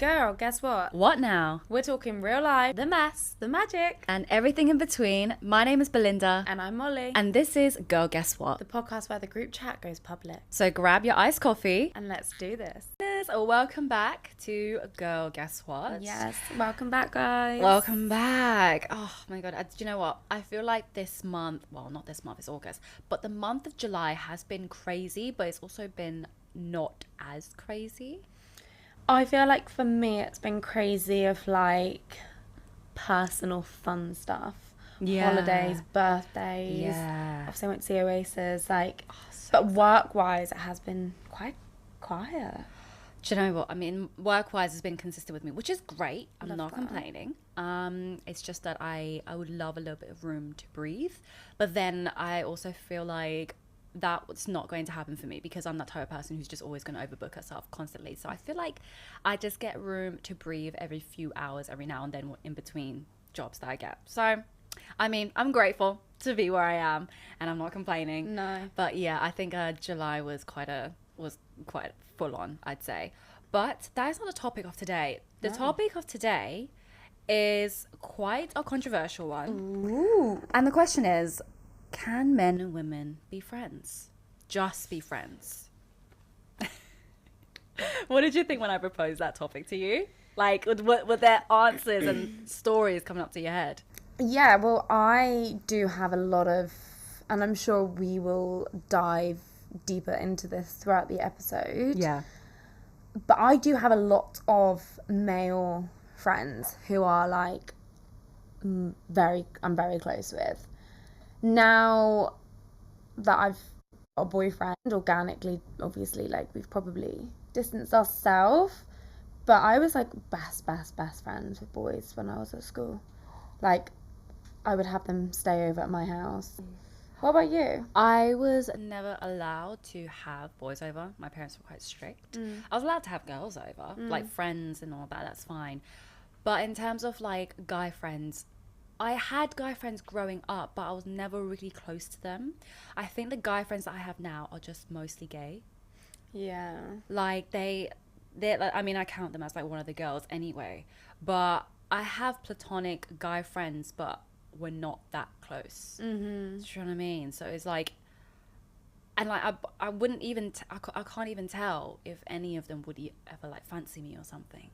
Girl, guess what? What now? We're talking real life, the mess, the magic. And everything in between. My name is Belinda. And I'm Molly. And this is Girl Guess What? The podcast where the group chat goes public. So grab your iced coffee. And let's do this. Welcome back to Girl Guess What? Yes, welcome back, guys. Welcome back. Oh my God. Do you know what? I feel like this month, well, not this month, it's August, but the month of July has been crazy, but it's also been not as crazy. I feel like for me it's been crazy of like personal fun stuff. Yeah. Holidays, birthdays. Yeah. Obviously I went to see Oasis, but work-wise it has been quite quiet. Do you know what? I mean, work-wise has been consistent with me, which is great. I'm not complaining. It's just that I would love a little bit of room to breathe. But then I also feel like that's not going to happen for me because I'm that type of person who's just always going to overbook herself constantly. So I feel like I just get room to breathe every few hours, every now and then in between jobs that I get. So, I mean, I'm grateful to be where I am and I'm not complaining. No. But yeah, I think July was quite full on, I'd say. But that is not the topic of today. The topic of today is quite a controversial one. Ooh. And the question is, can men and women be friends? Just be friends? What did you think when I proposed that topic to you? Like, were there answers and stories coming up to your head? Yeah, well, I do have a lot of, and I'm sure we will dive deeper into this throughout the episode. Yeah. But I do have a lot of male friends who are like I'm very close with. Now that I've got a boyfriend, organically, obviously, like we've probably distanced ourselves. But I was like best friends with boys when I was at school. Like I would have them stay over at my house. What about you? I was never allowed to have boys over. My parents were quite strict. I was allowed to have girls over, like friends and all that. That's fine. But in terms of like guy friends, I had guy friends growing up, but I was never really close to them. I think the guy friends that I have now are just mostly gay. Yeah. Like they're like, I mean, I count them as like one of the girls anyway. But I have platonic guy friends, but we're not that close. Mm-hmm. Do you know what I mean? So it's like, and like I wouldn't even I can't even tell if any of them would ever like fancy me or something.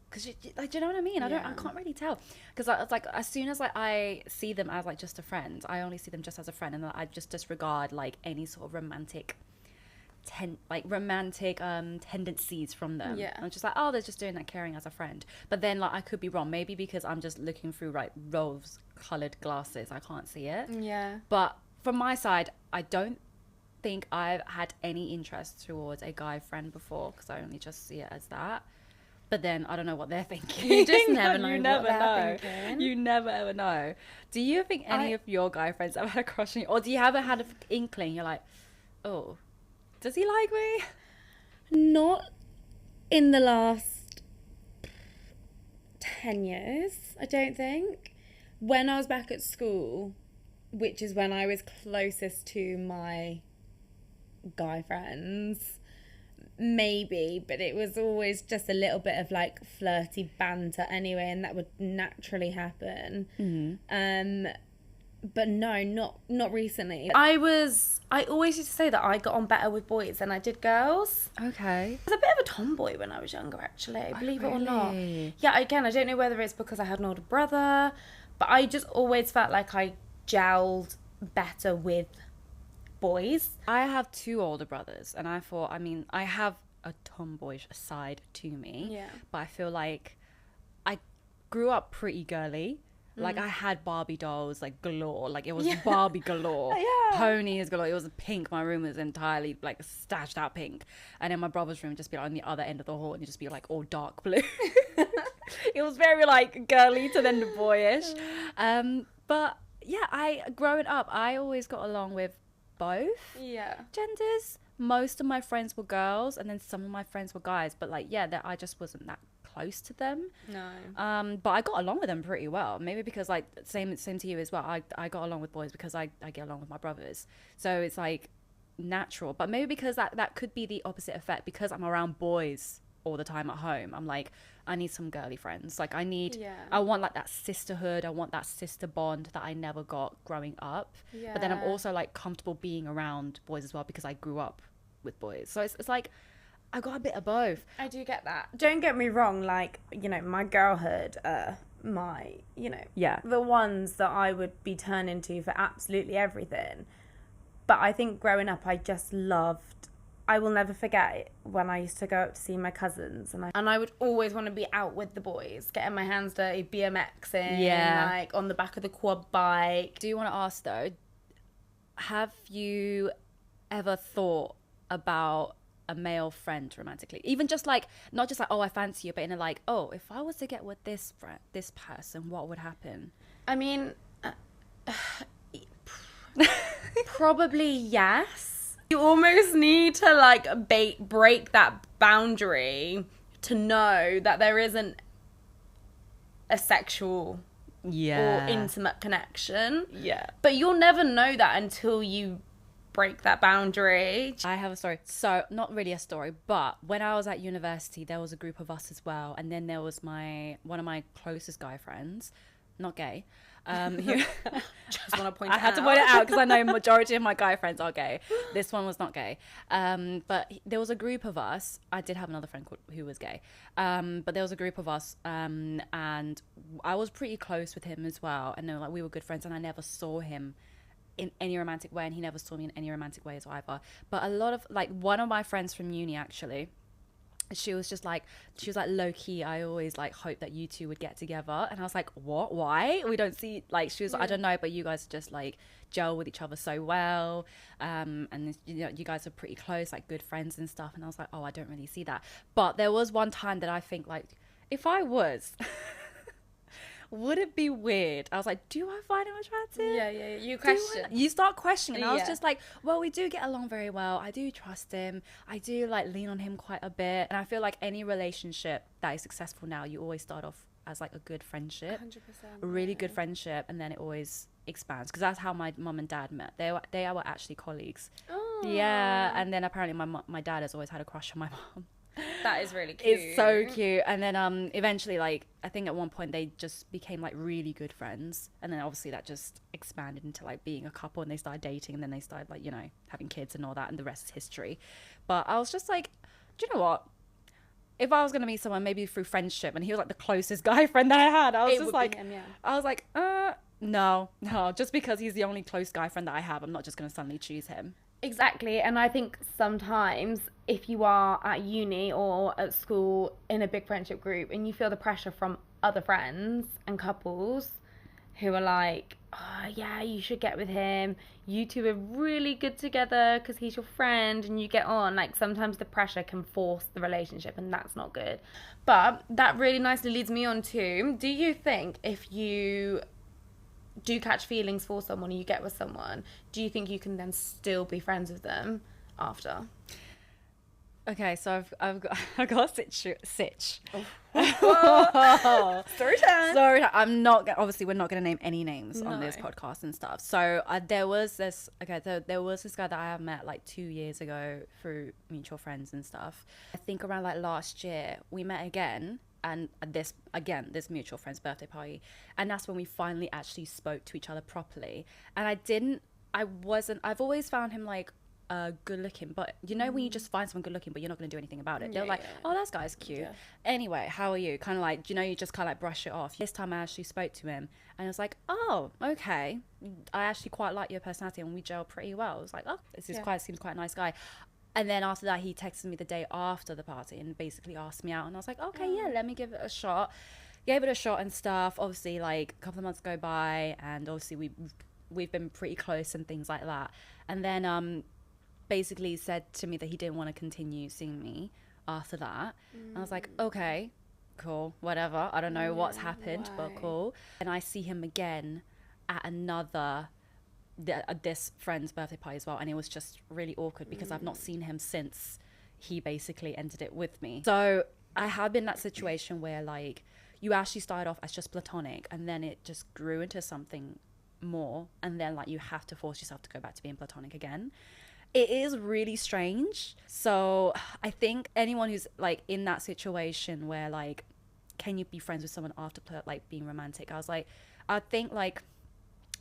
Cause like, do you know what I mean? I can't really tell. Cause it's like as soon as like I see them as like just a friend, I only see them just as a friend, and I just disregard like any sort of romantic tendencies from them. Yeah. I'm just like, oh, they're just doing that caring as a friend. But then like I could be wrong, maybe because I'm just looking through like rose-colored glasses. I can't see it. Yeah. But from my side, I don't think I've had any interest towards a guy friend before because I only just see it as that. But then I don't know what they're thinking. You just never know. You never know. You never ever know. Do you think any of your guy friends have had a crush on you, or do you ever had an inkling? You're like, oh, does he like me? Not in the last 10 years, I don't think. When I was back at school, which is when I was closest to my guy friends, maybe, but it was always just a little bit of like flirty banter anyway, and that would naturally happen. But no, not recently. I always used to say that I got on better with boys than I did girls. Okay. I was a bit of a tomboy when I was younger, actually, believe it or not. Yeah, again, I don't know whether it's because I had an older brother, but I just always felt like I gelled better with boys. I have 2 older brothers, and I thought, I mean, I have a tomboyish side to me. Yeah. But I feel like I grew up pretty girly. Like I had Barbie dolls like galore, like it was Barbie galore, ponies galore. It was pink. My room was entirely like stashed out pink, and then my brother's room would just be like, on the other end of the hall, and it'd just be like all dark blue. It was very like girly to then the boyish. But yeah, growing up, I always got along with both genders. Most of my friends were girls, and then some of my friends were guys. But like, yeah, I just wasn't that close to them. No. But I got along with them pretty well. Maybe because like same to you as well. I got along with boys because I get along with my brothers. So it's like natural. But maybe because that could be the opposite effect because I'm around boys all the time at home. I'm like, I need some girly friends. Like Yeah. I want like that sisterhood. I want that sister bond that I never got growing up. Yeah. But then I'm also like comfortable being around boys as well because I grew up with boys. So it's like I got a bit of both. I do get that. Don't get me wrong, like, you know, my girlhood, my, you know, Yeah. the ones that I would be turning to for absolutely everything. But I think growing up, I just loved, I will never forget when I used to go up to see my cousins, and I would always want to be out with the boys, getting my hands dirty, BMXing, Yeah. like on the back of the quad bike. Do you want to ask though, have you ever thought about a male friend romantically? Even just like, not just like, oh, I fancy you, but in a like, oh, if I was to get with this friend, this person, what would happen? I mean, probably yes. You almost need to like break that boundary to know that there isn't a sexual or intimate connection. Yeah. But you'll never know that until you break that boundary. I have a story. So, not really a story, but when I was at university, there was a group of us as well. And then there was one of my closest guy friends, not gay. Who, Just want to point I it had to out. point it out because I know majority of my guy friends are gay. This one was not gay. But there was a group of us. I did have another friend who was gay. But there was a group of us, and I was pretty close with him as well. And like we were good friends, and I never saw him in any romantic way, and he never saw me in any romantic ways either. But a lot of like one of my friends from uni actually, she was like low key, I always like hope that you two would get together. And I was like, what, why? We don't see, like, she was like, I don't know, but you guys just like gel with each other so well, and you know, you guys are pretty close, like good friends and stuff. And I was like, oh, I don't really see that. But there was one time that I think like, if I was would it be weird? I was like, do I find him attractive? Yeah. You question. You start questioning. And I was Yeah. just like, well, we do get along very well. I do trust him. I do like lean on him quite a bit. And I feel like any relationship that is successful now, you always start off as like a good friendship. 100%. A really good friendship. And then it always expands. Because that's how my mum and dad met. They were actually colleagues. Oh. Yeah. And then apparently my dad has always had a crush on my mum. That is really cute. It's so cute. And then eventually, like, I think at one point they just became like really good friends, and then obviously that just expanded into like being a couple, and they started dating, and then they started like, you know, having kids and all that, and the rest is history. But I was just like, do you know what, if I was gonna meet someone maybe through friendship, and he was like the closest guy friend that I had, I was just like him, yeah. I was like no, just because he's the only close guy friend that I have, I'm not just gonna suddenly choose him. Exactly. And I think sometimes if you are at uni or at school in a big friendship group and you feel the pressure from other friends and couples who are like, oh yeah, you should get with him, you two are really good together because he's your friend and you get on, like sometimes the pressure can force the relationship, and that's not good. But that really nicely leads me on to, do you think if you do catch feelings for someone or you get with someone, do you think you can then still be friends with them after? Okay, so I've got a sitch. Oh. Story time. Sorry, I'm not. Obviously, we're not going to name any names on this podcast and stuff. So there was this. Okay, so there was this guy that I met like 2 years ago through mutual friends and stuff. I think around like last year we met again, and this mutual friend's birthday party, and that's when we finally actually spoke to each other properly. And I've always found him like good looking, but you know when you just find someone good looking but you're not going to do anything about it, they're like, oh, that guy's cute, anyway, how are you, kind of like, you know, you just kind of like brush it off. This time I actually spoke to him and I was like, oh, okay, I actually quite like your personality and we gel pretty well. I was like, oh, seems quite a nice guy. And then after that he texted me the day after the party and basically asked me out, and I was like, okay, yeah, let me give it a shot. Gave it a shot and stuff. Obviously, like a couple of months go by and obviously we've been pretty close and things like that. And then basically said to me that he didn't want to continue seeing me after that. And I was like, okay, cool, whatever. I don't know what's happened, but cool. And I see him again at this friend's birthday party as well, and it was just really awkward because I've not seen him since he basically ended it with me. So I have been in that situation where like you actually started off as just platonic and then it just grew into something more, and then like you have to force yourself to go back to being platonic again. It is really strange. So I think anyone who's like in that situation where like, can you be friends with someone after like being romantic? I think like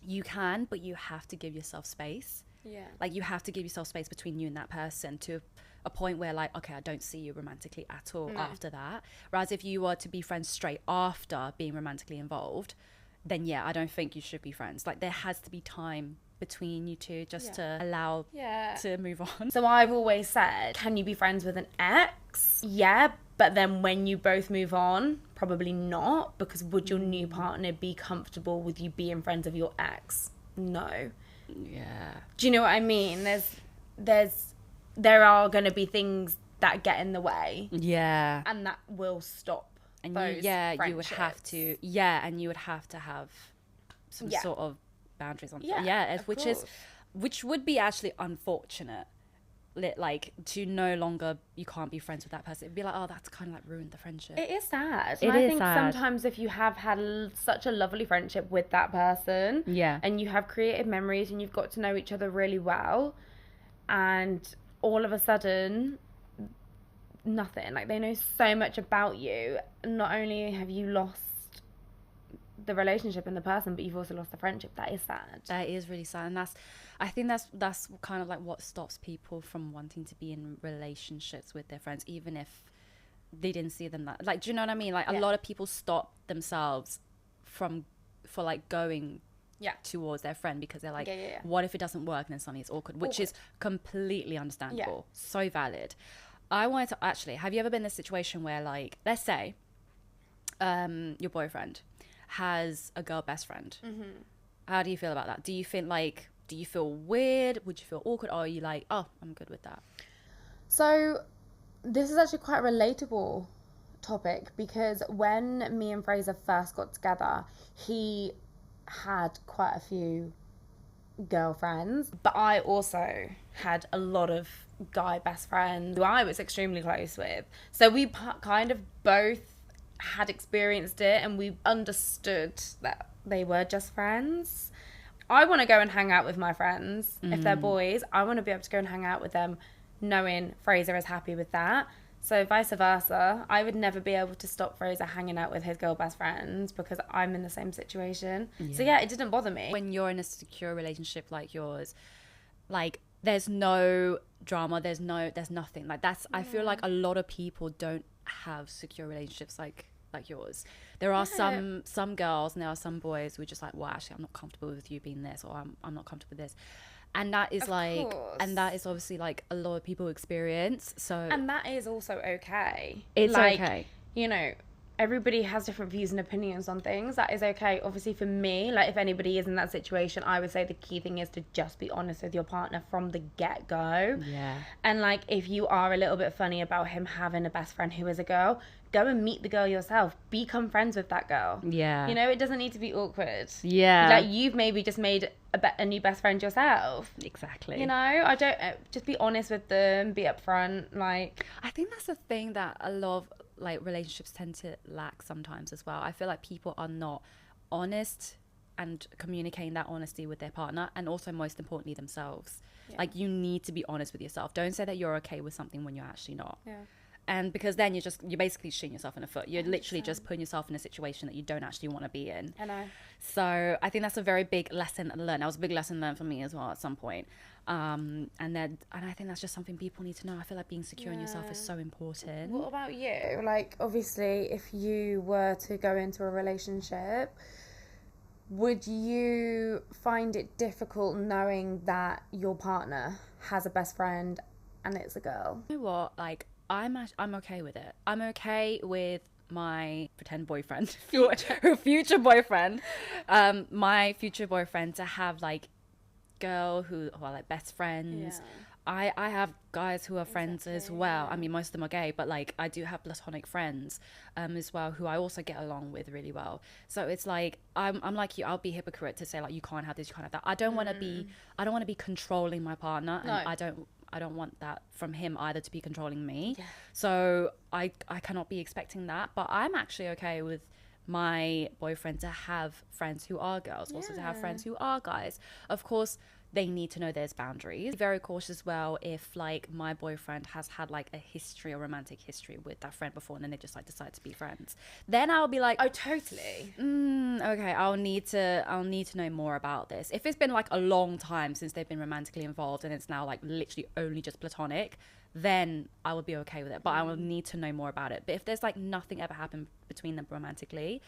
you can, but you have to give yourself space. Yeah. Like you have to give yourself space between you and that person to a point where like, okay, I don't see you romantically at all after that. Whereas if you were to be friends straight after being romantically involved, then yeah, I don't think you should be friends. Like there has to be time between you two just to allow to move on. So I've always said, can you be friends with an ex? Yeah, but then when you both move on, probably not, because would your new partner be comfortable with you being friends with your ex? No. Yeah. Do you know what I mean? There are going to be things that get in the way. Yeah. And that will stop And those you would have to, and you would have to have some sort of boundaries on which would be actually unfortunate, like to no longer, you can't be friends with that person. It'd be like, oh, that's kind of like ruined the friendship. It is sad. And I think sometimes if you have had such a lovely friendship with that person, and you have created memories and you've got to know each other really well, and all of a sudden nothing, like they know so much about you, not only have you lost the relationship and the person, but you've also lost the friendship. That is sad. That is really sad. And I think that's kind of like what stops people from wanting to be in relationships with their friends, even if they didn't see them that, like, do you know what I mean? Like a lot of people stop themselves for like going towards their friend because they're like, what if it doesn't work? And then suddenly it's awkward, which is completely understandable. So valid. I wanted to actually, have you ever been in a situation where, like, let's say your boyfriend has a girl best friend? How do you feel about that? Do you feel weird? Would you feel awkward? Or are you like, oh, I'm good with that? So this is actually quite a relatable topic, because when me and Fraser first got together, he had quite a few girlfriends, but I also had a lot of guy best friends who I was extremely close with. So we kind of both had experienced it, and we understood that they were just friends. I want to go and hang out with my friends. If they're boys, I want to be able to go and hang out with them knowing Fraser is happy with that. So vice versa, I would never be able to stop Fraser hanging out with his girl best friends because I'm in the same situation. So yeah, it didn't bother me. When you're in a secure relationship like yours, like there's no drama, there's nothing. Like that's, I feel like a lot of people don't have secure relationships like yours. There are some girls and there are some boys who are just like, well, actually I'm not comfortable with you being this, or I'm not comfortable with this. And that is and that is obviously like a lot of people experience. So, and that is also okay. It's like, okay. You know, everybody has different views and opinions on things. That is okay. Obviously for me, like if anybody is in that situation, I would say the key thing is to just be honest with your partner from the get-go. Yeah. And like if you are a little bit funny about him having a best friend who is a girl, go and meet the girl yourself. Become friends with that girl. Yeah. You know, it doesn't need to be awkward. Yeah. Like you've maybe just made a new best friend yourself. Exactly. You know, I don't, just be honest with them, be upfront. Like, I think that's the thing that a lot of like relationships tend to lack sometimes as well. I feel like people are not honest and communicating that honesty with their partner, and also most importantly themselves. Like you need to be honest with yourself. Don't say that you're okay with something when you're actually not. And because then you're basically shooting yourself in the foot. You're literally just putting yourself in a situation that you don't actually want to be in. I know. So I think that's a very big lesson learned. That was a big lesson learned for me as well at some point. And I think that's just something people need to know. I feel like being secure in yourself is so important. What about you? Like, obviously, if you were to go into a relationship, would you find it difficult knowing that your partner has a best friend and it's a girl? You know what? Like, I'm okay with it. I'm okay with my pretend boyfriend, future boyfriend, my future boyfriend to have like girl who are like best friends. I have guys who are friends as well. I mean, most of them are gay, but like I do have platonic friends as well who I also get along with really well. So it's like I'm like you. I'll be hypocrite to say like you can't have this, you can't have that. I don't want to be controlling my partner, and I don't want that from him either, to be controlling me. So I cannot be expecting that. But I'm actually okay with my boyfriend to have friends who are girls, also to have friends who are guys. Of course, they need to know there's boundaries. Very cautious as well if like my boyfriend has had like a history or romantic history with that friend before and then they just like decide to be friends. Then I'll be like, Oh, totally. Okay, I'll need to know more about this. If it's been like a long time since they've been romantically involved and it's now like literally only just platonic, then I will be okay with it. But I will need to know more about it. But if there's like nothing ever happened between them romantically,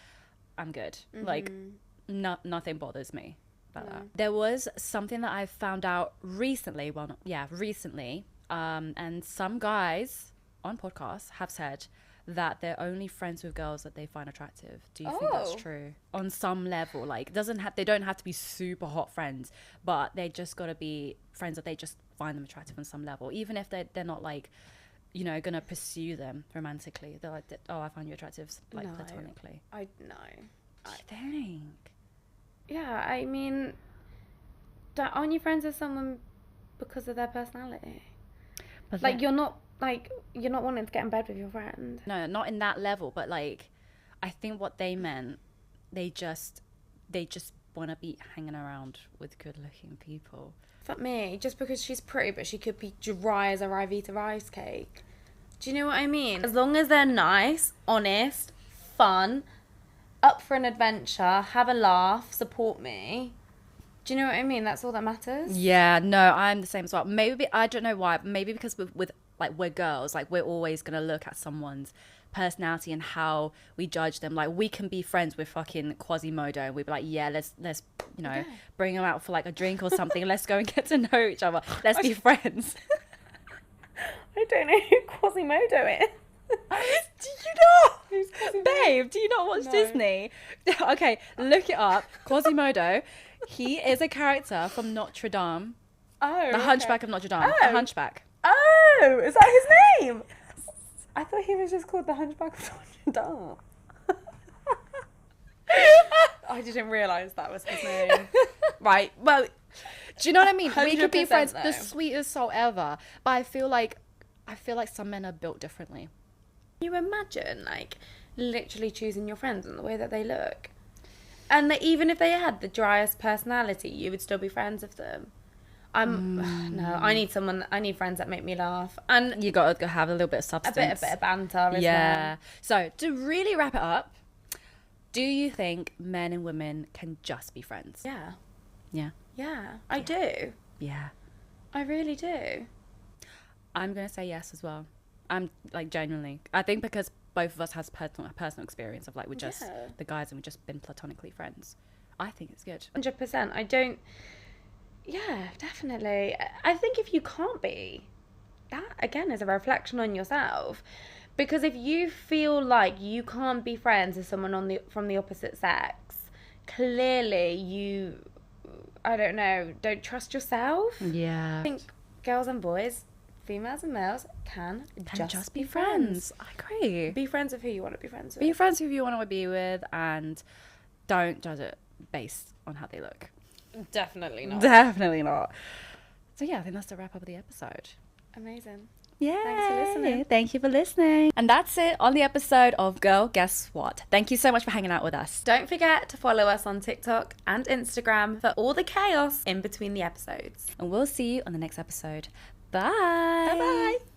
I'm good. Like nothing bothers me about that. There was something that I found out recently. Recently. And some guys on podcasts have said that they're only friends with girls that they find attractive. Do you think that's true? On some level, like they don't have to be super hot friends, but they just got to be friends that they just find them attractive on some level, even if they're not like, you know, gonna pursue them romantically. They're like, oh, I find you attractive, like platonically. I know. Do you think? Yeah, I mean, aren't you friends with someone because of their personality? But like, you're not wanting to get in bed with your friend. No, not in that level, but like, I think what they meant, they just want to be hanging around with good-looking people. Fuck me, just because she's pretty, but she could be dry as a Rivita rice cake. Do you know what I mean? As long as they're nice, honest, fun, up for an adventure, have a laugh, support me. Do you know what I mean? That's all that matters. Yeah, no, I'm the same as well. Maybe, I don't know why, maybe because with like, we're girls, like, we're always going to look at someone's personality and how we judge them. Like, we can be friends with fucking Quasimodo and we'd be like, yeah, let's you know, bring him out for like a drink or something. Let's go and get to know each other. Let's be friends. I don't know who Quasimodo is. Do you not? Babe, do you not watch Disney? Okay, look it up. Quasimodo. He is a character from Notre Dame. Oh, The Hunchback of Notre Dame. Oh. The Hunchback. Oh, is that his name? I thought he was just called the Hunchback of Notre Dame. I didn't realise that was his name. Right, well, do you know what I mean? We could be friends, though. the sweetest soul ever. But I feel like some men are built differently. You imagine, like, literally choosing your friends and the way that they look. And that even if they had the driest personality, you would still be friends with them. No, I need friends that make me laugh. And You got to have a little bit of substance. a bit of banter as well. So, to really wrap it up, do you think men and women can just be friends? Yeah. Yeah. Yeah, I do. Yeah. I really do. I'm going to say yes as well. I'm like, genuinely. I think because both of us has personal experience of like, we're just the guys and we've just been platonically friends. I think it's good. 100%. I don't... Yeah, definitely. I think if you can't be, that again is a reflection on yourself. Because if you feel like you can't be friends with someone from the opposite sex, clearly you, I don't know, don't trust yourself. Yeah. I think girls and boys, females and males can just be friends. I agree. Be friends with who you want to be friends with. Be friends with who you want to be with and don't judge it based on how they look. Definitely not. Definitely not. So yeah, I think that's the wrap up of the episode. Amazing. Yeah. Thanks for listening. Thank you for listening. And that's it on the episode of Girl, Guess What? Thank you so much for hanging out with us. Don't forget to follow us on TikTok and Instagram for all the chaos in between the episodes. And we'll see you on the next episode. Bye. Bye-bye.